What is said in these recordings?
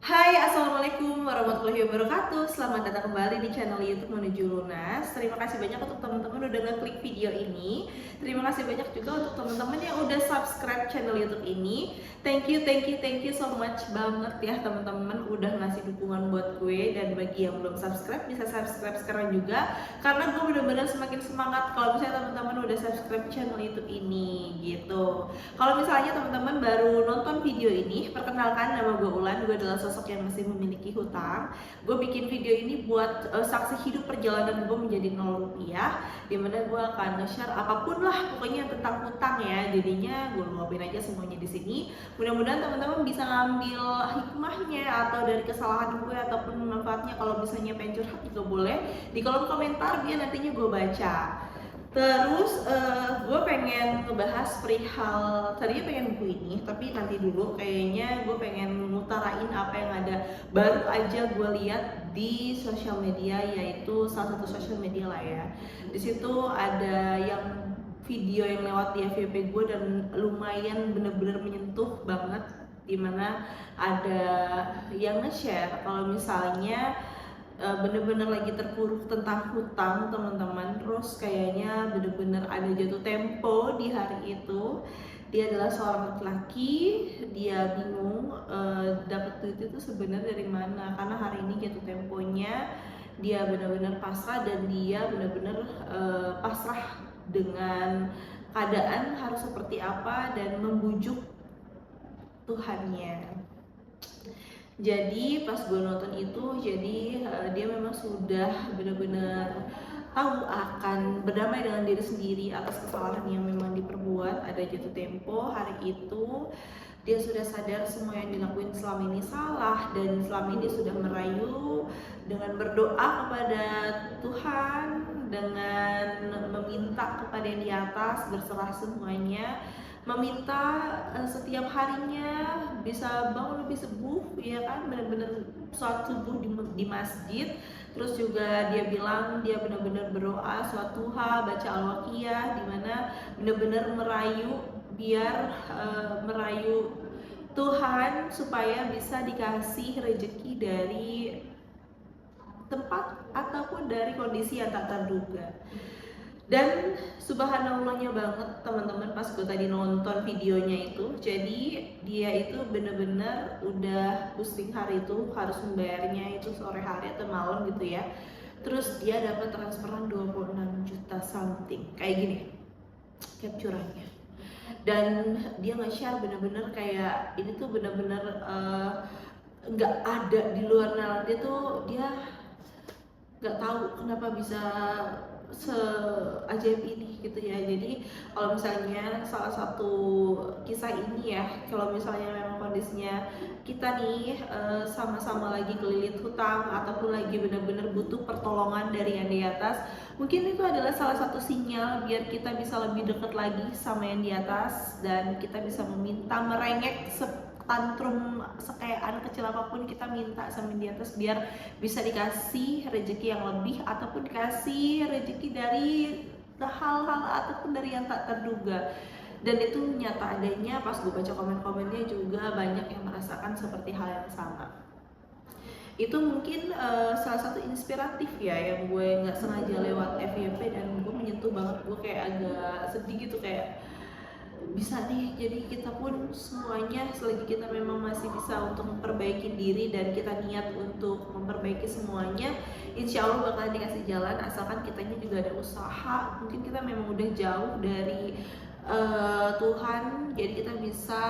Hai, Assalamualaikum warahmatullahi wabarakatuh. Selamat datang kembali di channel YouTube Menuju Lunas. Terima kasih banyak untuk teman-teman udah ngeklik video ini. Terima kasih banyak juga untuk teman-teman yang udah subscribe channel YouTube ini. Thank you so much banget ya teman-teman udah ngasih dukungan buat gue. Dan bagi yang belum subscribe bisa subscribe sekarang juga, karena gue bener-bener semakin semangat kalau misalnya teman-teman udah subscribe channel YouTube ini gitu. Kalau misalnya teman-teman baru nonton video ini, perkenalkan, nama gue Ulan. Gue adalah sosok yang masih memiliki hutang. Gue bikin video ini buat saksi hidup perjalanan gue menjadi 0 rupiah, dimana gue akan nge-share apapun lah pokoknya tentang hutang ya. Jadinya gue luapin aja semuanya di sini. Mudah-mudahan teman-teman bisa ngambil hikmahnya atau dari kesalahan gue ataupun manfaatnya. Kalau misalnya pengen curhat juga boleh di kolom komentar, biar nantinya gue baca. Terus gue pengen ngebahas perihal, tadinya pengen buku ini, tapi nanti dulu kayaknya gue pengen ngutarain apa yang ada baru aja gue lihat di sosial media, yaitu salah satu sosial media lah ya. Di situ ada yang video yang lewat di FYP gue dan lumayan bener-bener menyentuh banget, dimana ada yang nge-share kalau misalnya bener-bener lagi terpuruk tentang hutang teman-teman. Terus kayaknya bener-bener ada jatuh tempo di hari itu. Dia adalah seorang laki-laki, dia bingung dapat duit itu sebenarnya dari mana, karena hari ini jatuh temponya dia benar-benar pasrah, dan dia benar-benar pasrah dengan keadaan harus seperti apa dan membujuk Tuhannya. Jadi pas gue nonton itu, jadi dia memang sudah benar-benar tahu akan berdamai dengan diri sendiri atas kesalahan yang memang diperbuat. Ada jatuh tempo hari itu, dia sudah sadar semua yang dilakuin selama ini salah, dan selama ini sudah merayu dengan berdoa kepada Tuhan, dengan meminta kepada yang di atas, berserah semuanya, meminta setiap harinya bisa bangun lebih subuh, ya kan, benar-benar sholat subuh di masjid. Terus juga dia bilang dia benar-benar berdoa sholat duha, baca al-waqiah, dimana benar-benar merayu, biar merayu Tuhan supaya bisa dikasih rezeki dari tempat ataupun dari kondisi yang tak terduga. Dan subhanallahnya banget teman-teman, pas gue tadi nonton videonya itu, jadi dia itu bener-bener udah pusing hari itu, harus membayarnya itu sore hari atau malam gitu ya. Terus dia dapat transferan 26 juta something kayak gini capturannya. Dan dia nge-share bener-bener kayak ini tuh bener-bener nggak ada di luar nalar dia tuh. Dia nggak tahu kenapa bisa seajaib ini gitu ya. Jadi kalau misalnya salah satu kisah ini ya, kalau misalnya memang kondisinya kita nih sama-sama lagi kelilit hutang ataupun lagi benar-benar butuh pertolongan dari yang di atas, mungkin itu adalah salah satu sinyal biar kita bisa lebih dekat lagi sama yang di atas, dan kita bisa meminta, merengek tantrum sekayaan kecil apapun, kita minta sama di atas biar bisa dikasih rezeki yang lebih ataupun dikasih rezeki dari hal-hal ataupun dari yang tak terduga. Dan itu nyata adanya, pas gue baca komen-komennya juga banyak yang merasakan seperti hal yang sama. Itu mungkin salah satu inspiratif ya yang gue nggak sengaja lewat FYP, dan gue menyentuh banget. Gue kayak agak sedih gitu, kayak bisa nih, jadi kita pun semuanya selagi kita memang masih bisa untuk memperbaiki diri dan kita niat untuk memperbaiki semuanya, insya Allah bakalan dikasih jalan, asalkan kitanya juga ada usaha. Mungkin kita memang udah jauh dari Tuhan, jadi kita bisa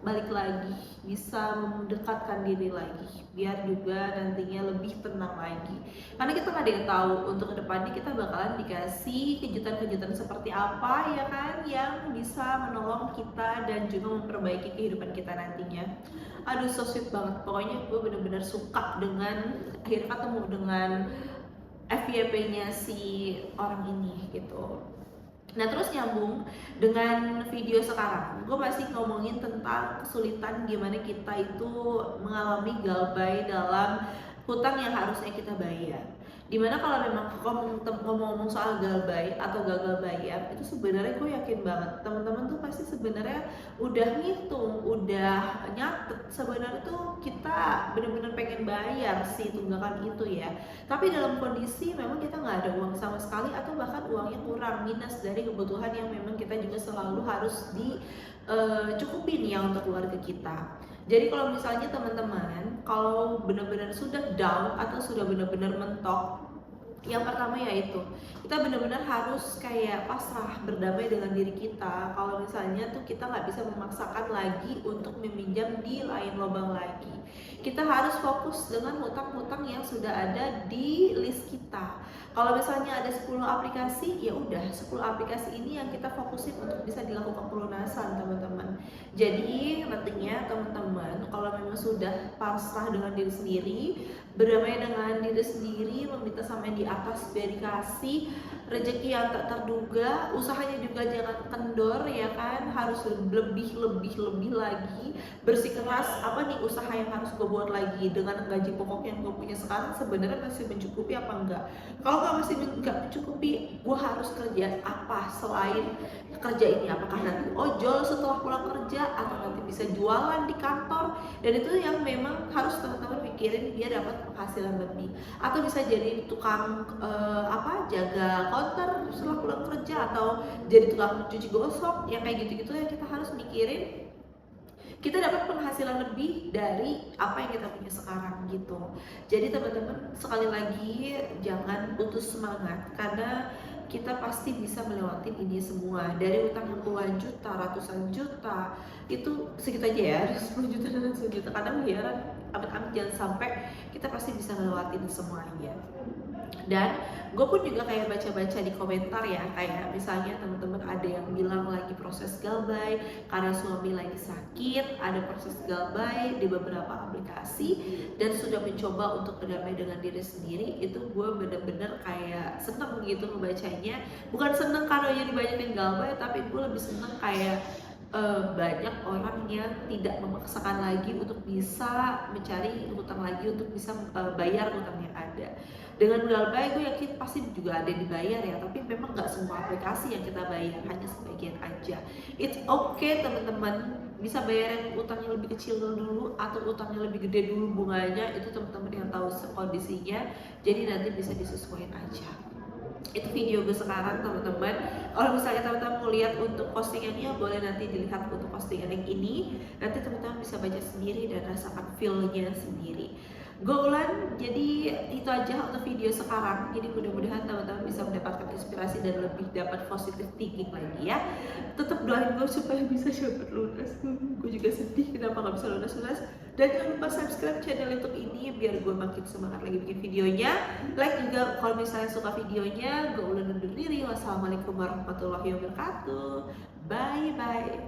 balik lagi, bisa mendekatkan diri lagi, biar juga nantinya lebih tenang lagi. Karena kita nggak ada yang tahu untuk kedepannya kita bakalan dikasih kejutan-kejutan seperti apa ya kan, yang bisa menolong kita dan juga memperbaiki kehidupan kita nantinya. Aduh, so sweet banget. Pokoknya gue bener-bener suka dengan akhirnya ketemu dengan FYP-nya si orang ini gitu. Nah, terus nyambung dengan video sekarang, gue masih ngomongin tentang kesulitan gimana kita itu mengalami galbay dalam hutang yang harusnya kita bayar. Dimana kalau memang ngomong-ngomong soal galbay atau gagal bayar, itu sebenarnya gue yakin banget teman-teman tuh pasti sebenarnya udah ngitung, udah nyatet sebenarnya tuh kita bener-bener pengen bayar si tunggakan itu ya. Tapi dalam kondisi memang kita nggak ada uang sama sekali atau bahkan uangnya kurang, minus dari kebutuhan yang memang kita juga selalu harus dicukupin ya untuk keluarga kita. Jadi kalau misalnya teman-teman kalau benar-benar sudah down atau sudah benar-benar mentok, yang pertama yaitu kita benar-benar harus kayak pasrah, berdamai dengan diri kita. Kalau misalnya tuh kita nggak bisa memaksakan lagi untuk meminjam di lain lubang lagi, kita harus fokus dengan hutang-hutang yang sudah ada di list kita. Kalau misalnya ada 10 aplikasi, ya udah 10 aplikasi ini yang kita fokusin untuk bisa dilakukan pelunasan teman-teman. Jadi nantinya teman-teman kalau memang sudah pasrah dengan diri sendiri, berdamai dengan diri sendiri, meminta sama yang di atas biar dikasih rezeki yang tak terduga, usahanya juga jangan kendor ya kan, harus lebih lagi, bersikeras apa nih usaha yang harus gue buat lagi dengan gaji pokok yang gue punya sekarang sebenarnya masih mencukupi apa enggak. Kalau nggak masih nggak mencukupi, gue harus kerja apa selain kerja ini, apakah nanti ojol setelah pulang kerja atau nanti bisa jualan di kantor, dan itu yang memang harus teman-teman pikirin biar dapat penghasilan lebih, atau bisa jadi tukang jaga counter setelah pulang kerja, atau jadi tukang cuci gosok, yang kayak gitu-gitu yang kita harus mikirin kita dapat penghasilan lebih dari apa yang kita punya sekarang gitu. Jadi teman-teman sekali lagi jangan putus semangat, karena kita pasti bisa melewati ini semua. Dari utang yang puluhan juta, ratusan juta, itu segitu aja ya, 10 juta dan 10 juta, kadang bayaran amit-amit jangan sampai, kita pasti bisa melewati semuanya. Dan gue pun juga kayak baca-baca di komentar ya, kayak misalnya teman-teman ada yang bilang lagi proses galbay karena suami lagi sakit, ada proses galbay di beberapa aplikasi dan sudah mencoba untuk berdamai dengan diri sendiri. Itu gue bener-bener kayak seneng gitu membacanya, bukan seneng karena jadi banyak yang galbay, tapi gue lebih seneng kayak banyak orang yang tidak memaksakan lagi untuk bisa mencari hutang lagi, untuk bisa bayar hutang yang ada. Dengan galbay gue yakin pasti juga ada yang dibayar ya, tapi memang nggak semua aplikasi yang kita bayar, hanya sebagian aja. It's okay teman-teman, bisa bayar yang utangnya lebih kecil dulu atau utangnya lebih gede dulu bunganya, itu teman-teman yang tahu kondisinya, jadi nanti bisa disesuaikan aja. Itu video gue sekarang teman-teman. Kalau misalnya teman-teman mau lihat untuk postingannya, boleh nanti dilihat untuk postingan yang ini, nanti teman-teman bisa baca sendiri dan rasakan feel-nya sendiri. Goulan, jadi itu aja untuk video sekarang. Jadi mudah-mudahan teman-teman bisa mendapatkan inspirasi dan lebih dapat positive thinking lagi ya. Tetap doain gue supaya bisa cepat lunas. Gue juga sedih kenapa nggak bisa lunas-lunas. Dan jangan lupa subscribe channel YouTube ini biar gue makin semangat lagi bikin videonya. Like juga kalau misalnya suka videonya. Gue udah undur diri. Wassalamualaikum warahmatullahi wabarakatuh. Bye bye.